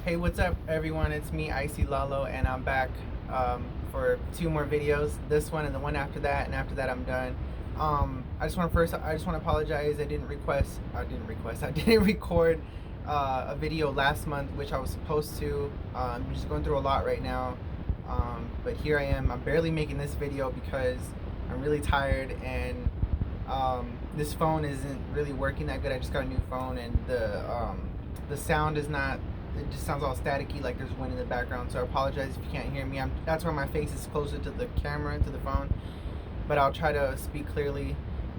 Hey, what's up, everyone? It's me, IceyLalo, and I'm back for two more videos. This one and the one after that, and after that, I'm done. I just want to apologize. I didn't record a video last month, which I was supposed to. I'm just going through a lot right now, but here I am. I'm barely making this video because I'm really tired, and this phone isn't really working that good. I just got a new phone, and the sound is not. It just sounds all staticky, like there's wind in the background. So I apologize if you can't hear me. That's why my face is closer to the camera, to the phone. But I'll try to speak clearly.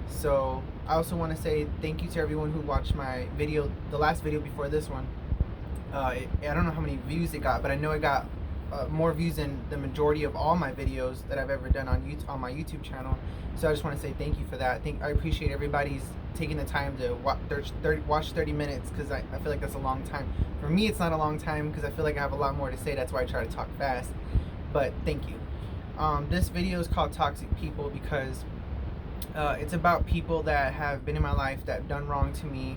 So I also want to say thank you to everyone who watched my video, the last video before this one. I don't know how many views it got, but I know it got more views than the majority of all my videos that I've ever done on YouTube, on my YouTube channel. So I just want to say thank you for that. I appreciate everybody's taking the time to watch 30 minutes, because I feel like that's a long time. For me, it's not a long time because I feel like I have a lot more to say. That's why I try to talk fast. But thank you. This video is called Toxic People because it's about people that have been in my life that have done wrong to me.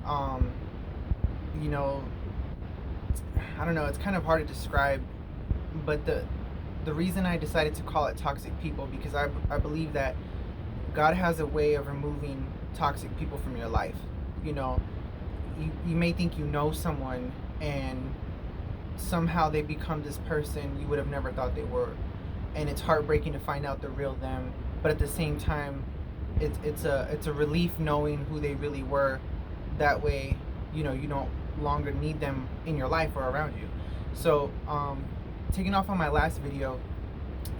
You know, I don't know, it's kind of hard to describe, but the reason I decided to call it Toxic People, because I believe that God has a way of removing toxic people from your life. You know, you may think you know someone, and somehow they become this person you would have never thought they were, and it's heartbreaking to find out the real them. But at the same time, it's a relief knowing who they really were. That way, you know, you don't longer need them in your life or around you. So taking off on my last video,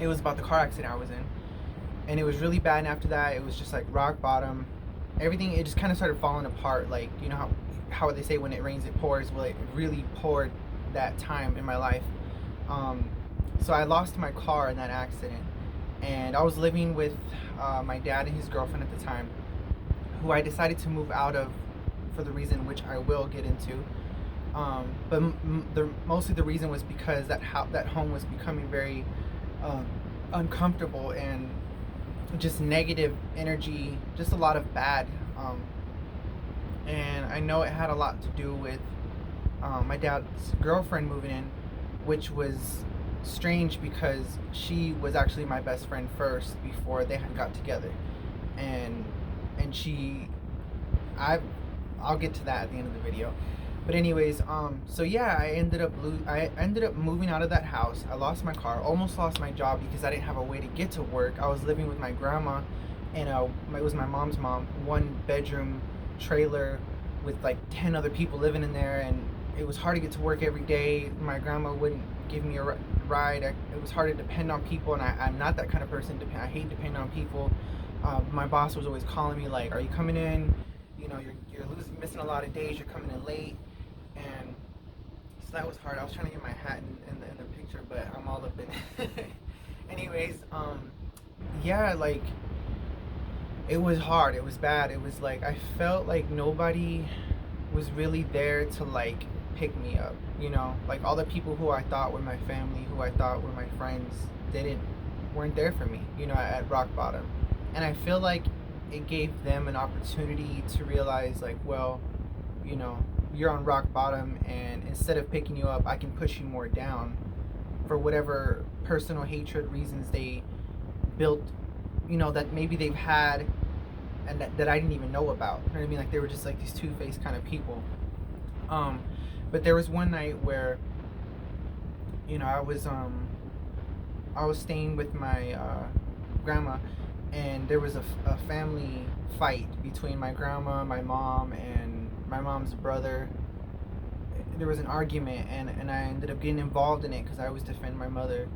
it was about the car accident I was in, and it was really bad. And after that, it was just like rock bottom. Everything, it just kind of started falling apart. Like, you know how they say when it rains it pours. Well, it really poured that time in my life. So I lost my car in that accident, and I was living with my dad and his girlfriend at the time, who I decided to move out of for the reason which I will get into. But mostly the reason was because that home was becoming very uncomfortable, and just negative energy, just a lot of bad. And I know it had a lot to do with my dad's girlfriend moving in, which was strange because she was actually my best friend first before they had got together. And I'll get to that at the end of the video. But anyways, so yeah, I ended up moving out of that house. I lost my car, almost lost my job because I didn't have a way to get to work. I was living with my grandma, and it was my mom's mom, 1-bedroom trailer with like 10 other people living in there, and it was hard to get to work every day. My grandma wouldn't give me a ride. It was hard to depend on people, and I'm not that kind of person. I hate depending on people. My boss was always calling me like, "Are you coming in? You know, you're missing a lot of days. You're coming in late." And so that was hard. I was trying to get my hat in the picture, but I'm all up in it. Anyways, yeah, like, it was hard. It was bad. It was like I felt like nobody was really there to like pick me up. You know, like all the people who I thought were my family, who I thought were my friends, weren't there for me. You know, at rock bottom. And I feel like it gave them an opportunity to realize, like, well, you know, you're on rock bottom, and instead of picking you up, I can push you more down for whatever personal hatred reasons they built, you know, that maybe they've had, and that I didn't even know about. You know what I mean? Like, they were just like these two-faced kind of people. But there was one night where, you know, I was staying with my grandma, and there was a family fight between my grandma, my mom, and my mom's brother. There was an argument, and I ended up getting involved in it because I always defend my mother,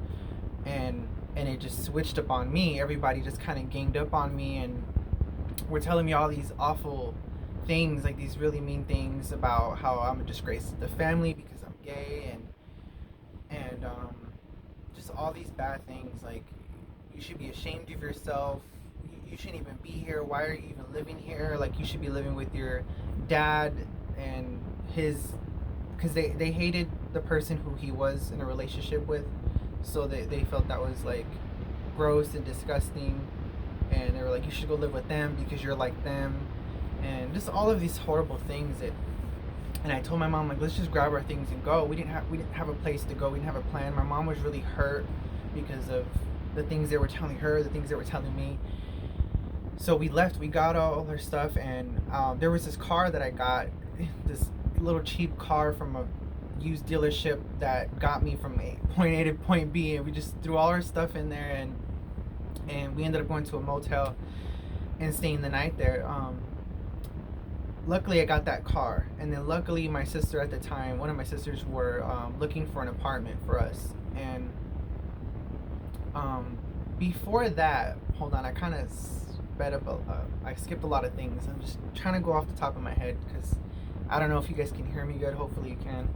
and it just switched up on me. Everybody just kind of ganged up on me, and were telling me all these awful things, like these really mean things about how I'm a disgrace to the family because I'm gay, and just all these bad things, like, you should be ashamed of yourself. You shouldn't even be here. Why are you even living here? Like, you should be living with your dad and because they hated the person who he was in a relationship with. So they felt that was like gross and disgusting. And they were like, you should go live with them because you're like them. And just all of these horrible things that And I told my mom, like, let's just grab our things and go. We didn't have a place to go. We didn't have a plan. My mom was really hurt because of the things they were telling her, the things they were telling me. So we left. We got all our stuff, and there was this car that I got, this little cheap car from a used dealership that got me from point A to point B. And we just threw all our stuff in there, and we ended up going to a motel and staying the night there. Luckily I got that car, and then luckily my sister at the time, one of my sisters, were looking for an apartment for us. And before that, hold on, I kind of sped up I skipped a lot of things. I'm just trying to go off the top of my head because I don't know if you guys can hear me good. Hopefully you can,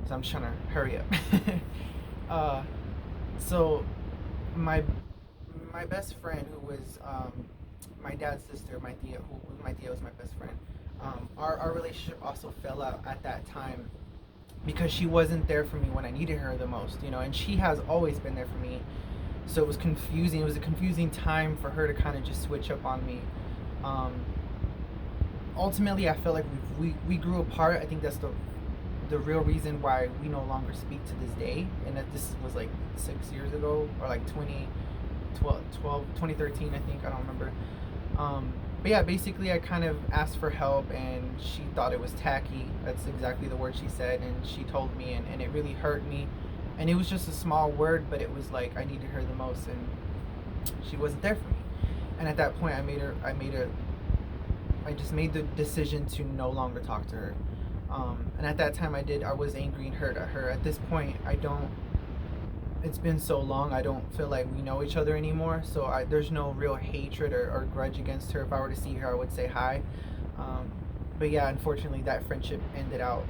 so I'm just trying to hurry up. So my best friend, who was my dad's sister, my tia, was my best friend. Our relationship also fell out at that time because she wasn't there for me when I needed her the most, you know, and she has always been there for me. So it was confusing. It was a confusing time for her to kind of just switch up on me. Ultimately, I feel like we grew apart. I think that's the real reason why we no longer speak to this day. And that this was like 6 years ago, or like 2013, I think. I don't remember. But yeah, basically I kind of asked for help, and she thought it was tacky. That's exactly the word she said, and she told me, and it really hurt me. And it was just a small word, but it was like I needed her the most, and she wasn't there for me. And at that point, I just made the decision to no longer talk to her. And at that time, I was angry and hurt at her. At this point, it's been so long, I don't feel like we know each other anymore. So there's no real hatred or grudge against her. If I were to see her, I would say hi. But yeah, unfortunately, that friendship ended out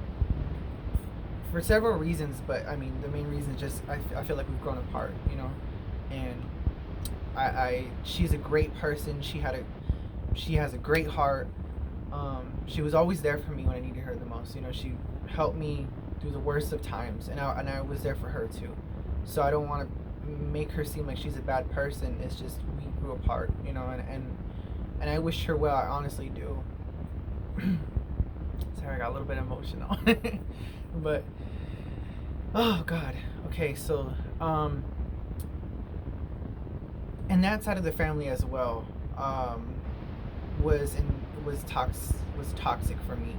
for several reasons. But I mean, the main reason is just I feel like we've grown apart, you know. And she's a great person. She has a great heart. She was always there for me when I needed her the most. You know, she helped me through the worst of times, and I was there for her too. So I don't want to make her seem like she's a bad person. It's just we grew apart, you know, and I wish her well. I honestly do. Sorry, I got a little bit emotional. But oh God. Okay, so and that side of the family as well was toxic for me.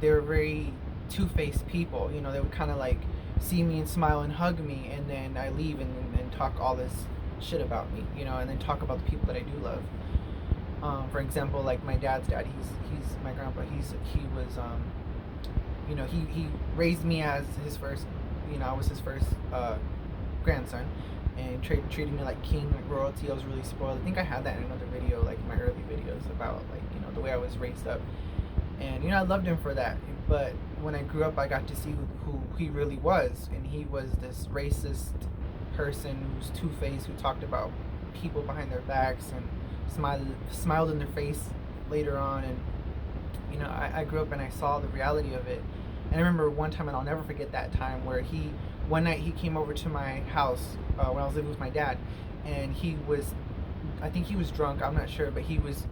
They were very two-faced people. You know, they would kind of like see me and smile and hug me, and then I leave and talk all this shit about me, you know, and then talk about the people that I do love. For example, like my dad's dad, he's my grandpa. He was you know, he raised me as his first, you know, I was his first grandson, and treated me like king, like royalty. I was really spoiled. I think I had that in another video, like my early videos about, like, you know, the way I was raised up. And, you know, I loved him for that. But when I grew up, I got to see who he really was. And he was this racist person who's two-faced, who talked about people behind their backs and smiled in their face later on. And, you know, I grew up and I saw the reality of it. And I remember one time, and I'll never forget that time, where one night he came over to my house when I was living with my dad. And I think he was drunk, I'm not sure, but he was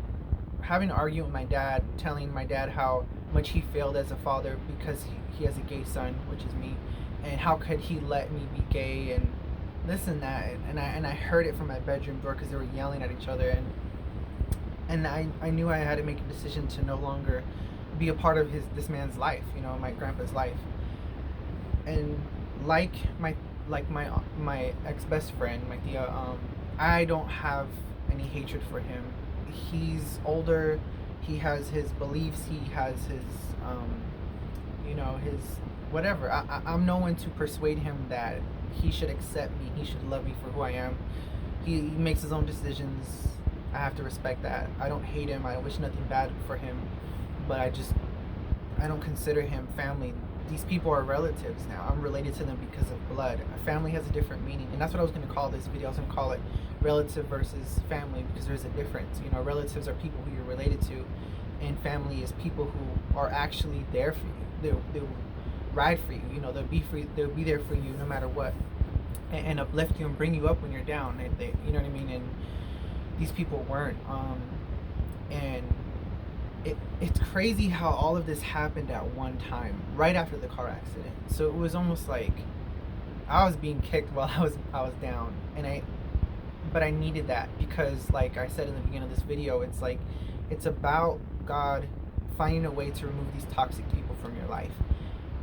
having an argument with my dad, telling my dad how much he failed as a father because he has a gay son, which is me, and how could he let me be gay and this and that. And I heard it from my bedroom door because they were yelling at each other, and I knew I had to make a decision to no longer be a part of this man's life, you know, my grandpa's life. And like my ex-best friend, my tia, I don't have any hatred for him. He's older, he has his beliefs, he has his you know, his whatever. I'm no one to persuade him that he should accept me, he should love me for who I am. He makes his own decisions. I have to respect that. I don't hate him, I wish nothing bad for him, but I don't consider him family. These people are relatives now. I'm related to them because of blood. A family has a different meaning, and that's what I was going to call this video. I was going to call it relative versus family, because there's a difference. You know, relatives are people who you're related to, and family is people who are actually there for you. They'll ride for you. You know, they'll be there for you no matter what, and uplift you and bring you up when you're down. They you know what I mean? And these people weren't. And it's crazy how all of this happened at one time, right after the car accident. So it was almost like I was being kicked while I was down, and but I needed that because, like I said in the beginning of this video, it's like it's about God finding a way to remove these toxic people from your life.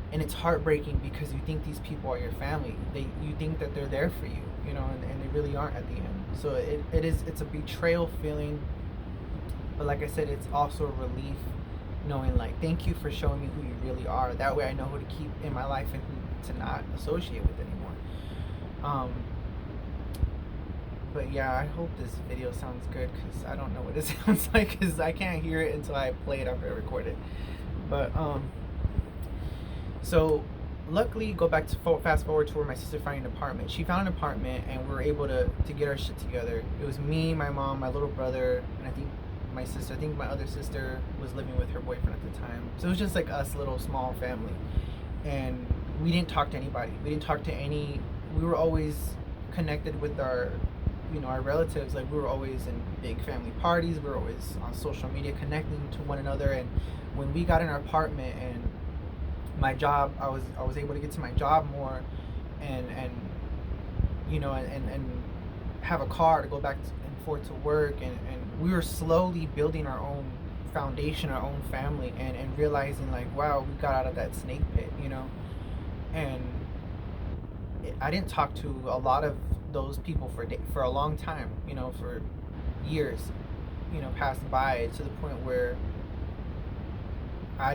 And it's heartbreaking because you think these people are your family. You think that they're there for you, and they really aren't at the end. So it's a betrayal feeling, but like I said, it's also a relief knowing, like, thank you for showing me who you really are. That way I know who to keep in my life and who to not associate with anymore. But yeah, I hope this video sounds good because I don't know what it sounds like because I can't hear it until I play it after I record it. But so luckily, go back to fast forward to where my sister found an apartment. She found an apartment and we were able to get our shit together. It was me, my mom, my little brother, and I think my sister. I think my other sister was living with her boyfriend at the time. So it was just like us, little small family. And we didn't talk to anybody. We were always connected with our relatives. Like, we were always in big family parties. We were always on social media connecting to one another. And when we got in our apartment and my job, I was able to get to my job more, and have a car to go back and forth to work, and we were slowly building our own foundation, our own family, and realizing, like, wow, we got out of that snake pit, and I didn't talk to a lot of those people for a long time, for years, passed by, to the point where I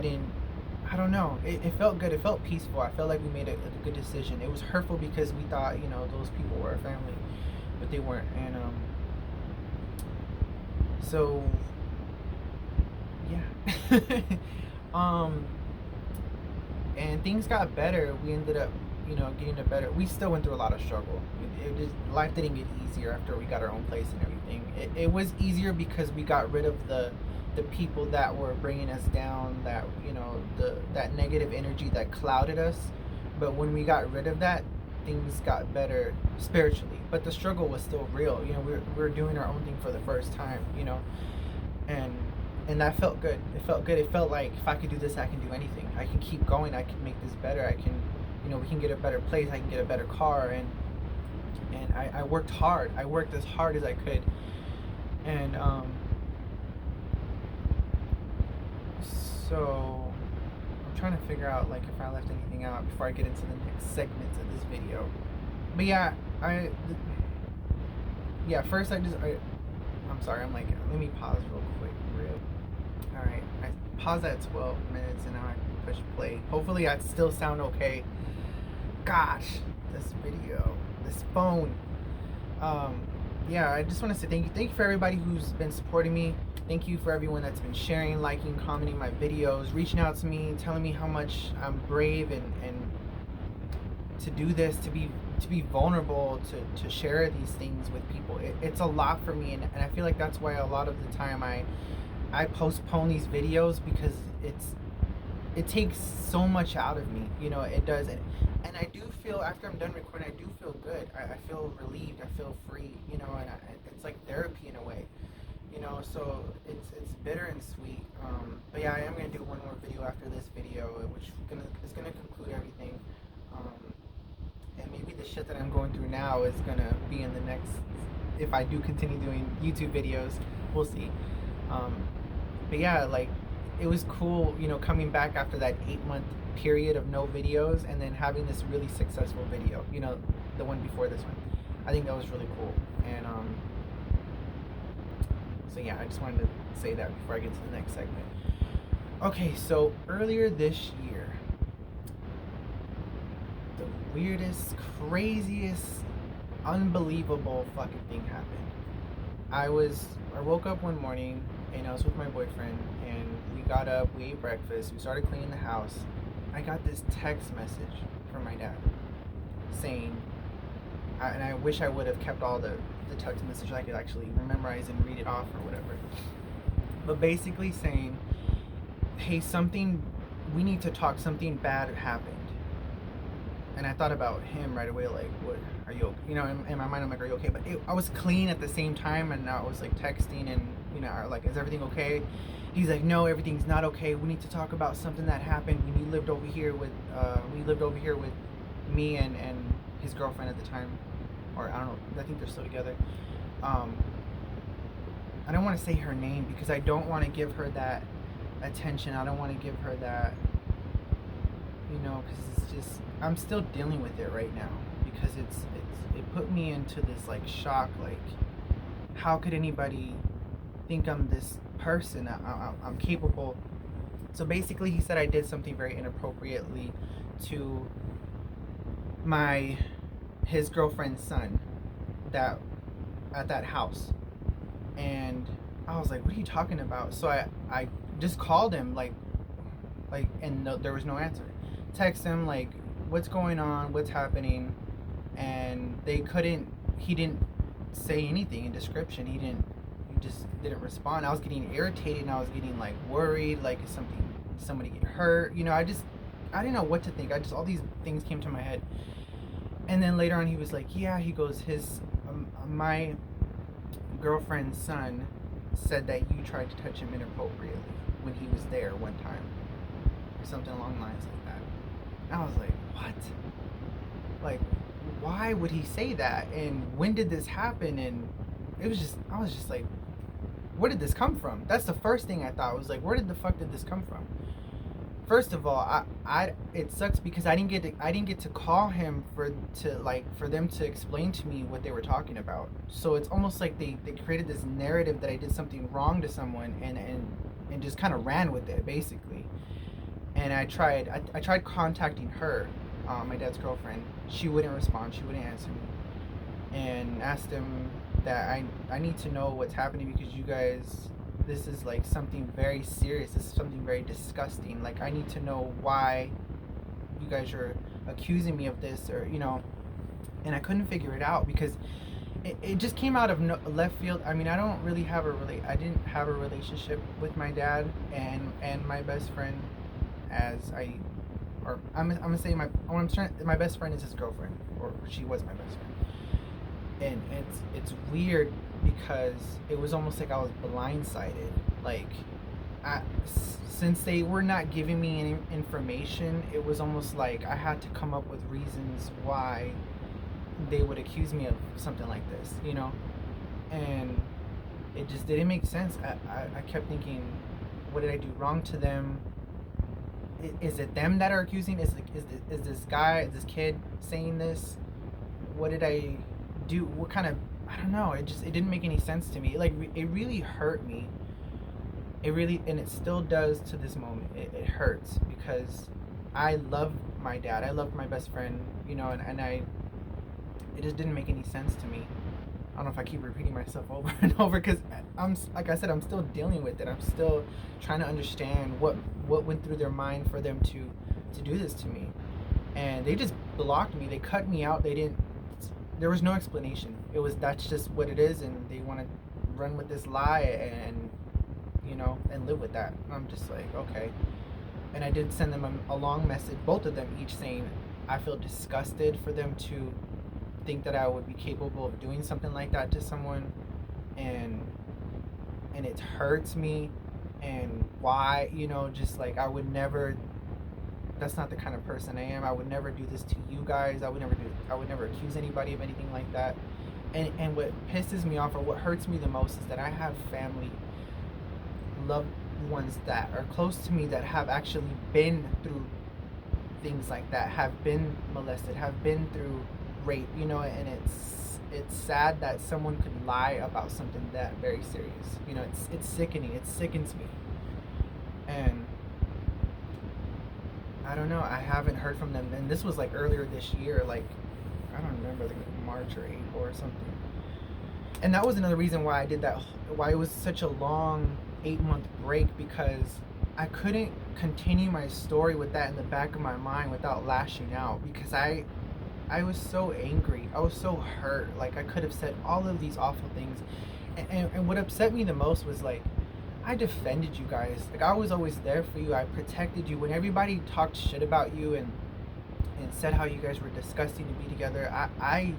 don't know. It felt good. It felt peaceful. I felt like we made a good decision. It was hurtful because we thought, those people were our family, but they weren't. And so yeah. And things got better. We ended up, getting a better. We still went through a lot of struggle. Life didn't get easier after we got our own place and everything. It was easier because we got rid of the people that were bringing us down, that that negative energy that clouded us. But when we got rid of that, things got better spiritually, but the struggle was still real. We were doing our own thing for the first time, and that felt good. It felt like, if I could do this, I can do anything. I can keep going. I can make this better. I can, we can get a better place. I can get a better car. And I worked hard. I worked as hard as I could. And so I'm trying to figure out, like, if I left anything out before I get into the next segments of this video. But yeah, first I'm sorry, I'm like, let me pause real quick. Alright, I paused at 12 minutes and now I push play. Hopefully I still sound okay. Gosh, this video, this phone. Yeah, I just want to say thank you. Thank you for everybody who's been supporting me. Thank you for everyone that's been sharing, liking, commenting my videos, reaching out to me, telling me how much I'm brave and to do this, to be vulnerable, to share these things with people. It's a lot for me, and I feel like that's why a lot of the time I postpone these videos, because it takes so much out of me, it does. And I do feel, after I'm done recording, I do feel good. I feel relieved, I feel free, and it's like therapy in a way, so it's bitter and sweet. But yeah, I am going to do one more video after this video, which is going to conclude everything. And maybe the shit that I'm going through now is going to be in the next, if I do continue doing YouTube videos, we'll see. But yeah, like, it was cool, coming back after that 8-month period of no videos, and then having this really successful video, the one before this one. I think that was really cool. And so yeah, I just wanted to say that before I get to the next segment. Okay, so earlier this year, the weirdest, craziest, unbelievable fucking thing happened. I woke up one morning and I was with my boyfriend, and we got up, we ate breakfast, we started cleaning the house. I got this text message from my dad saying, and I wish I would have kept all the text message so I could actually memorize and read it off or whatever, but basically saying, hey, we need to talk, something bad happened. And I thought about him right away, like, what, are you okay? In my mind I'm like, are you okay? But I was clean at the same time, and I was like texting, and you know, like, is everything okay? He's like, no, everything's not okay. We need to talk about something that happened when he lived over here with me and his girlfriend at the time, or I don't know. I think they're still together. Um, I don't want to say her name because I don't want to give her that attention. I don't want to give her that, you know, because it's just, I'm still dealing with it right now because it put me into this like shock. Like, how could anybody think I'm this person? I'm capable. So basically, he said I did something very inappropriately to his girlfriend's son that at that house. And I was like, what are you talking about? So I just called him, and no, there was no answer. Text him, like, what's going on, what's happening? And he didn't say anything in description. He just didn't respond. I was getting irritated and I was getting like worried, like, is somebody get hurt? You know, I didn't know what to think. All these things came to my head. And then later on he was like, yeah, he goes, my girlfriend's son said that you tried to touch him inappropriately when he was there one time, or something along lines like that. And I was like, what? Like, why would he say that? And when did this happen? And I was just like, where did this come from? That's the first thing I thought. I was like, where the fuck did this come from? First of all, it sucks because I didn't get to call him for them to explain to me what they were talking about. So it's almost like they created this narrative that I did something wrong to someone and just kind of ran with it basically. And I tried contacting her, my dad's girlfriend. She wouldn't respond. She wouldn't answer me. And asked him that I need to know what's happening because you guys, this is like something very serious. This is something very disgusting. Like, I need to know why you guys are accusing me of this, or, you know. And I couldn't figure it out because it just came out of left field. I mean, I didn't have a relationship with my dad and my best friend, I'm gonna say my best friend is his girlfriend, or she was my best friend. And it's weird because it was almost like I was blindsided. Like, since they were not giving me any information, it was almost like I had to come up with reasons why they would accuse me of something like this, you know? And it just didn't make sense. I kept thinking, what did I do wrong to them? Is it them that are accusing? Is this kid saying this? What did I do? What kind of, I don't know. It didn't make any sense to me. Like, it really hurt me. It really, and it still does to this moment. It hurts because I love my dad. I love my best friend, you know, and it just didn't make any sense to me. I don't know if I keep repeating myself over and over because like I said, I'm still dealing with it. I'm still trying to understand what went through their mind for them to do this to me. And they just blocked me. They cut me out. There was no explanation. That's just what it is, and they want to run with this lie and, you know, and live with that. I'm just like, okay. And I did send them a long message, both of them each, saying I feel disgusted for them to think that I would be capable of doing something like that to someone, and it hurts me. And why, you know, just like, I would never, that's not the kind of person I am. I would never do this to you guys. I would never accuse anybody of anything like that. And what pisses me off, or what hurts me the most, is that I have family, loved ones that are close to me that have actually been through things like that, have been molested, have been through rape, you know. And it's sad that someone could lie about something that very serious, you know. It's sickening. It sickens me. And I don't know, I haven't heard from them, and this was like earlier this year, like, I don't remember, like March or April or something. And that was another reason why I did that, why it was such a long 8-month break, because I couldn't continue my story with that in the back of my mind without lashing out, because I was so angry. I was so hurt. Like, I could have said all of these awful things. And what upset me the most was, like, I defended you guys. Like, I was always there for you. I protected you. When everybody talked shit about you and said how you guys were disgusting to be together, I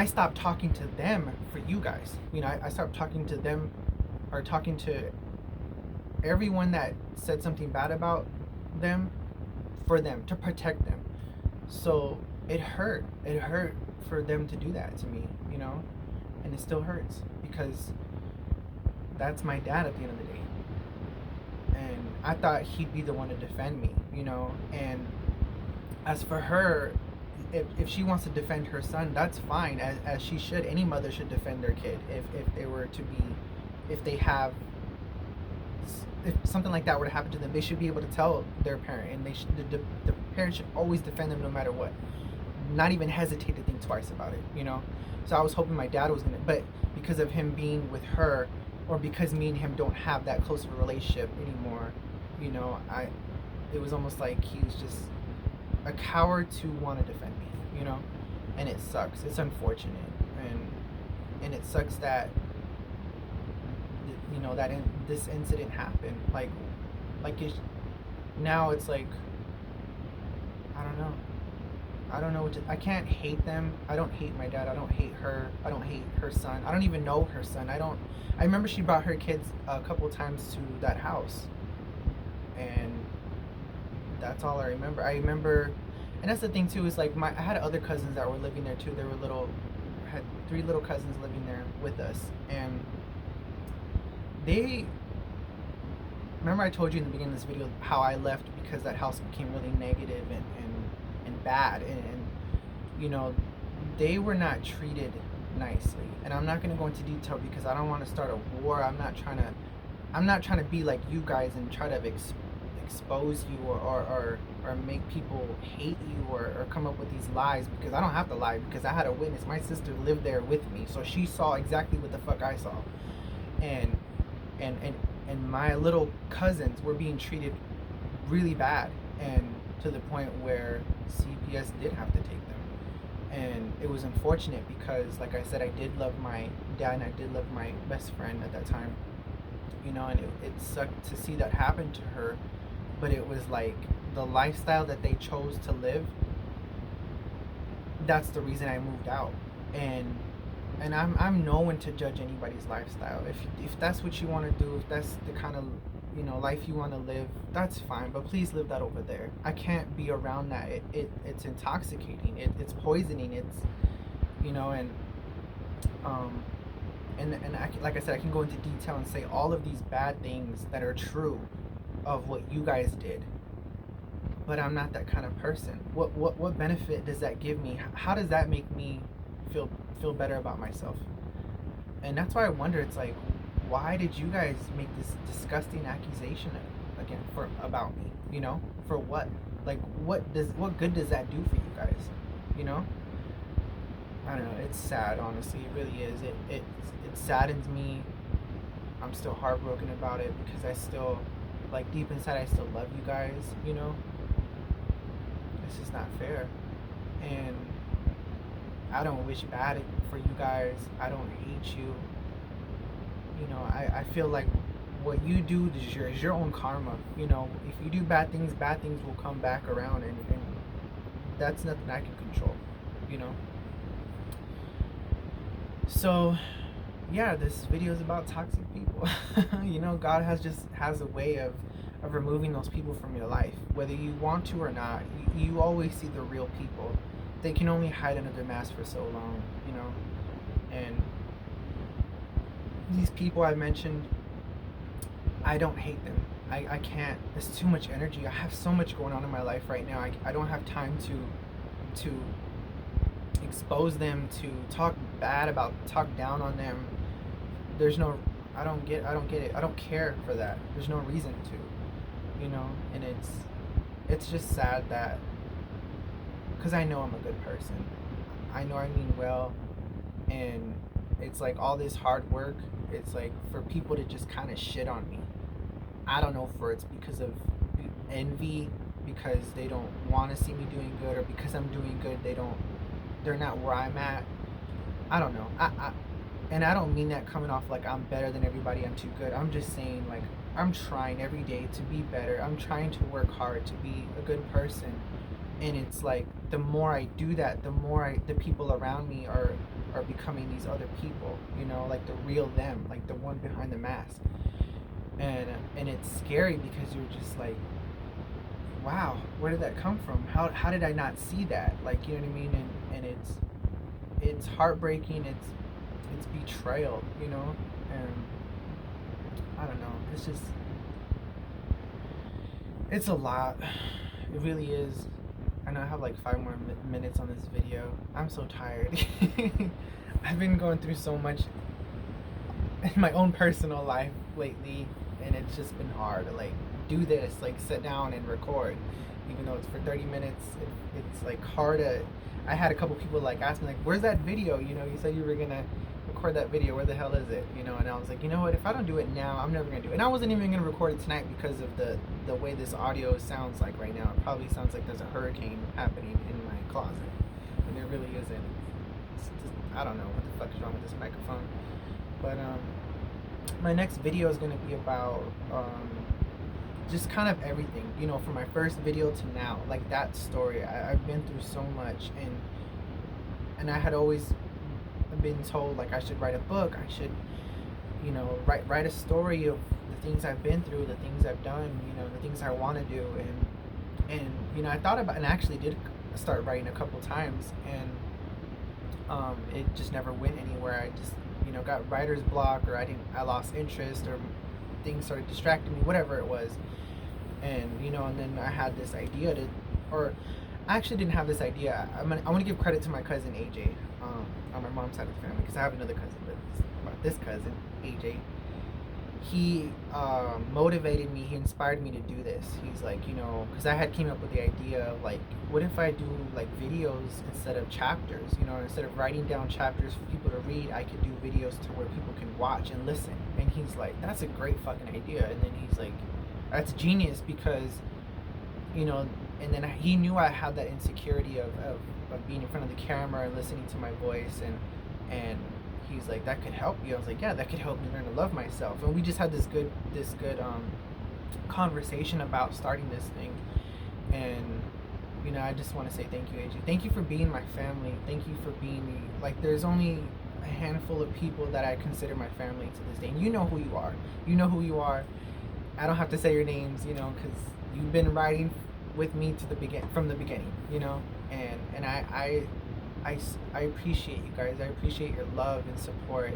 stopped talking to them for you guys. You know, I stopped talking to them or talking to everyone that said something bad about them, for them to protect them. So it hurt for them to do that to me, you know, and it still hurts because that's my dad at the end of the day, and I thought he'd be the one to defend me, you know. And as for her, if she wants to defend her son, that's fine, as she should. Any mother should defend their kid if they were to be, if they have, if something like that were to happen to them, they should be able to tell their parent, and the parent should always defend them no matter what, not even hesitate to think twice about it, you know. So I was hoping my dad was gonna, but because of him being with her, or because me and him don't have that close of a relationship anymore, you know, it was almost like he was just a coward to want to defend me, you know. And it sucks. It's unfortunate, and it sucks that, you know, that this incident happened. Like it's, now it's like, I don't know. I don't know what to, I can't hate them. I don't hate my dad. I don't hate her. I don't hate her son. I don't even know her son. I remember she brought her kids a couple times to that house, and that's all I remember. I remember, and that's the thing too, is like I had other cousins that were living there too. They were I had 3 little cousins living there with us, and they, remember I told you in the beginning of this video how I left because that house became really negative and bad, and you know, they were not treated nicely. And I'm not going to go into detail because I don't want to start a war. I'm not trying to be like you guys and try to expose you or make people hate you or come up with these lies, because I don't have to lie, because I had a witness. My sister lived there with me, so she saw exactly what the fuck I saw. And my little cousins were being treated really bad, and to the point where CPS did have to take them. And it was unfortunate because, like I said, I did love my dad and I did love my best friend at that time, you know. And it sucked to see that happen to her, but it was like the lifestyle that they chose to live, that's the reason I moved out. And I'm no one to judge anybody's lifestyle. If that's what you want to do, if that's the kind of, you know, life you want to live, that's fine, but please live that over there. I can't be around that. It's intoxicating. It's poisoning. It's, you know. And like I said, I can go into detail and say all of these bad things that are true of what you guys did, but I'm not that kind of person. What benefit does that give me? How does that make me feel better about myself? And that's why I wonder, it's like, why did you guys make this disgusting accusation again about me? You know, for what? Like, what good does that do for you guys? You know, I don't know. It's sad, honestly. It really is. It saddens me. I'm still heartbroken about it because I still, like, deep inside, I still love you guys. You know, it's just not fair, and I don't wish bad for you guys. I don't hate you. You know, I feel like what you do is your own karma. You know, if you do bad things will come back around, and that's nothing I can control, you know. So, yeah, this video is about toxic people. You know, God has a way of removing those people from your life, whether you want to or not. You always see the real people. They can only hide under their mask for so long, you know. And these people I mentioned, I don't hate them. I can't. There's too much energy. I have so much going on in my life right now. I don't have time to expose them, to talk down on them. There's no, I don't get it. I don't care for that. There's no reason to, you know. And it's just sad that, because I know I'm a good person. I know I mean well, and it's like all this hard work, it's like for people to just kind of shit on me. I don't know if it's because of envy, because they don't want to see me doing good, or because I'm doing good, they're not where I'm at. I don't know. And I don't mean that coming off like I'm better than everybody, I'm too good. I'm just saying, like, I'm trying every day to be better. I'm trying to work hard to be a good person. And it's like the more I do that, the people around me are becoming these other people, you know, like the real them, like the one behind the mask. And it's scary because you're just like, wow, where did that come from? How did I not see that? Like, you know what I mean? And it's heartbreaking. It's betrayal, you know. And I don't know. It's just, it's a lot. It really is. I know I have like 5 more minutes on this video. I'm so tired. I've been going through so much in my own personal life lately, and it's just been hard to like do this, like sit down and record, even though it's for 30 minutes. It's like hard to. I had a couple people like ask me like, "Where's that video? You know, you said you were gonna record that video. Where the hell is it? You know?" And I was like, you know what? If I don't do it now, I'm never gonna do it. And I wasn't even gonna record it tonight because of the way this audio sounds like right now. It probably sounds like there's a hurricane happening in my closet, and there really isn't. It's just, I don't know what the fuck is wrong with this microphone. But my next video is gonna be about just kind of everything, you know, from my first video to now, like that story. I've been through so much, and I had always been told like I should write a book, I should, you know, write a story of the things I've been through, the things I've done, you know, the things I want to do. And you know, I thought about, and I actually did start writing a couple times, and it just never went anywhere. I just, you know, got writer's block, or I lost interest, or things started distracting me, whatever it was. And you know, and then I had this idea to, or I actually didn't have this idea. I want to give credit to my cousin AJ, on my mom's side of the family, because I have another cousin, but about this cousin AJ. He motivated me. He inspired me to do this. He's like, you know, because I had came up with the idea like, what if I do like videos instead of chapters? You know, instead of writing down chapters for people to read, I could do videos to where people can watch and listen. And he's like, that's a great fucking idea. And then he's like, that's genius, because, you know, and then he knew I had that insecurity of being in front of the camera and listening to my voice, and he's like, that could help you. I was like, yeah, that could help me learn to love myself. And we just had this good conversation about starting this thing. And you know, I just want to say thank you, AJ. Thank you for being my family. Thank you for being like, there's only a handful of people that I consider my family to this day, and you know who you are. You know who you are. I don't have to say your names, you know, because you've been riding with me to from the beginning, you know. And I appreciate you guys. I appreciate your love and support,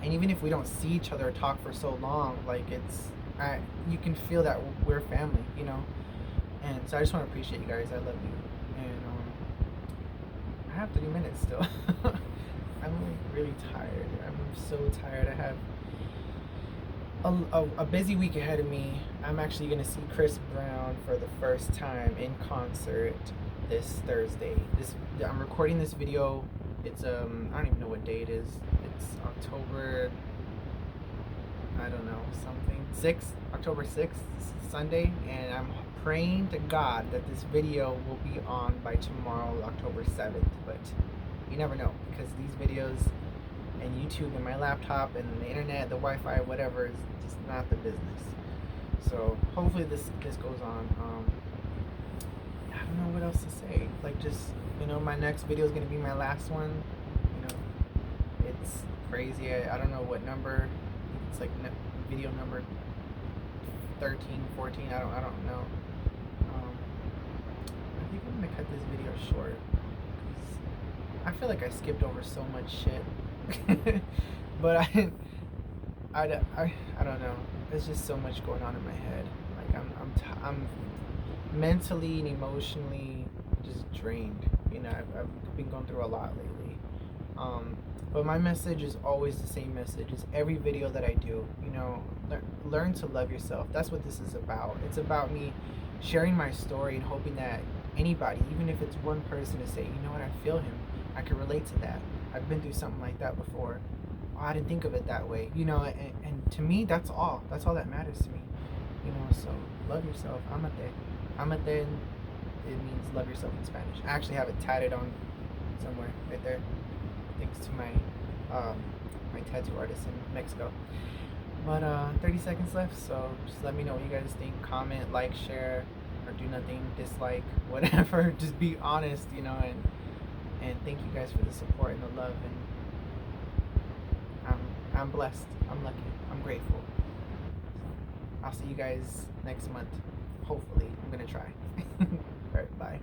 and even if we don't see each other or talk for so long, like you can feel that we're family, you know. And so I just want to appreciate you guys. I love you. And I have 3 minutes still. I'm really tired. I'm so tired. I have a busy week ahead of me. I'm actually going to see Chris Brown for the first time in concert this Thursday. I'm recording this video. It's I don't even know what day it is. It's October, I don't know, something 6th, October 6th, Sunday, and I'm praying to God that this video will be on by tomorrow, October 7th. But you never know, because these videos and YouTube and my laptop and the internet, the Wi-Fi, whatever, is just not the business. So hopefully this goes on. I don't know what else to say. Like, just, you know, my next video is gonna be my last one. You know, it's crazy. I don't know what number. It's like video number 13, 14. I don't know. I think I'm gonna cut this video short, because I feel like I skipped over so much shit. But I don't know. There's just so much going on in my head. Like I'm mentally and emotionally just drained. You know, I've been going through a lot lately. But my message is always the same message. It's every video that I do. You know, learn to love yourself. That's what this is about. It's about me sharing my story and hoping that anybody, even if it's one person, to say, you know what, I feel him. I can relate to that. I've been through something like that before. Oh, I didn't think of it that way. You know, and to me, that's all. That's all that matters to me. You know, so love yourself. Amate, it means love yourself in Spanish. I actually have it tatted on somewhere right there, thanks to my my tattoo artist in Mexico. But 30 seconds left, so just let me know what you guys think. Comment, like, share, or do nothing, dislike, whatever. Just be honest, you know, and thank you guys for the support and the love, and I'm blessed. I'm lucky. I'm grateful. I'll see you guys next month. Hopefully. I'm gonna try. Alright, bye.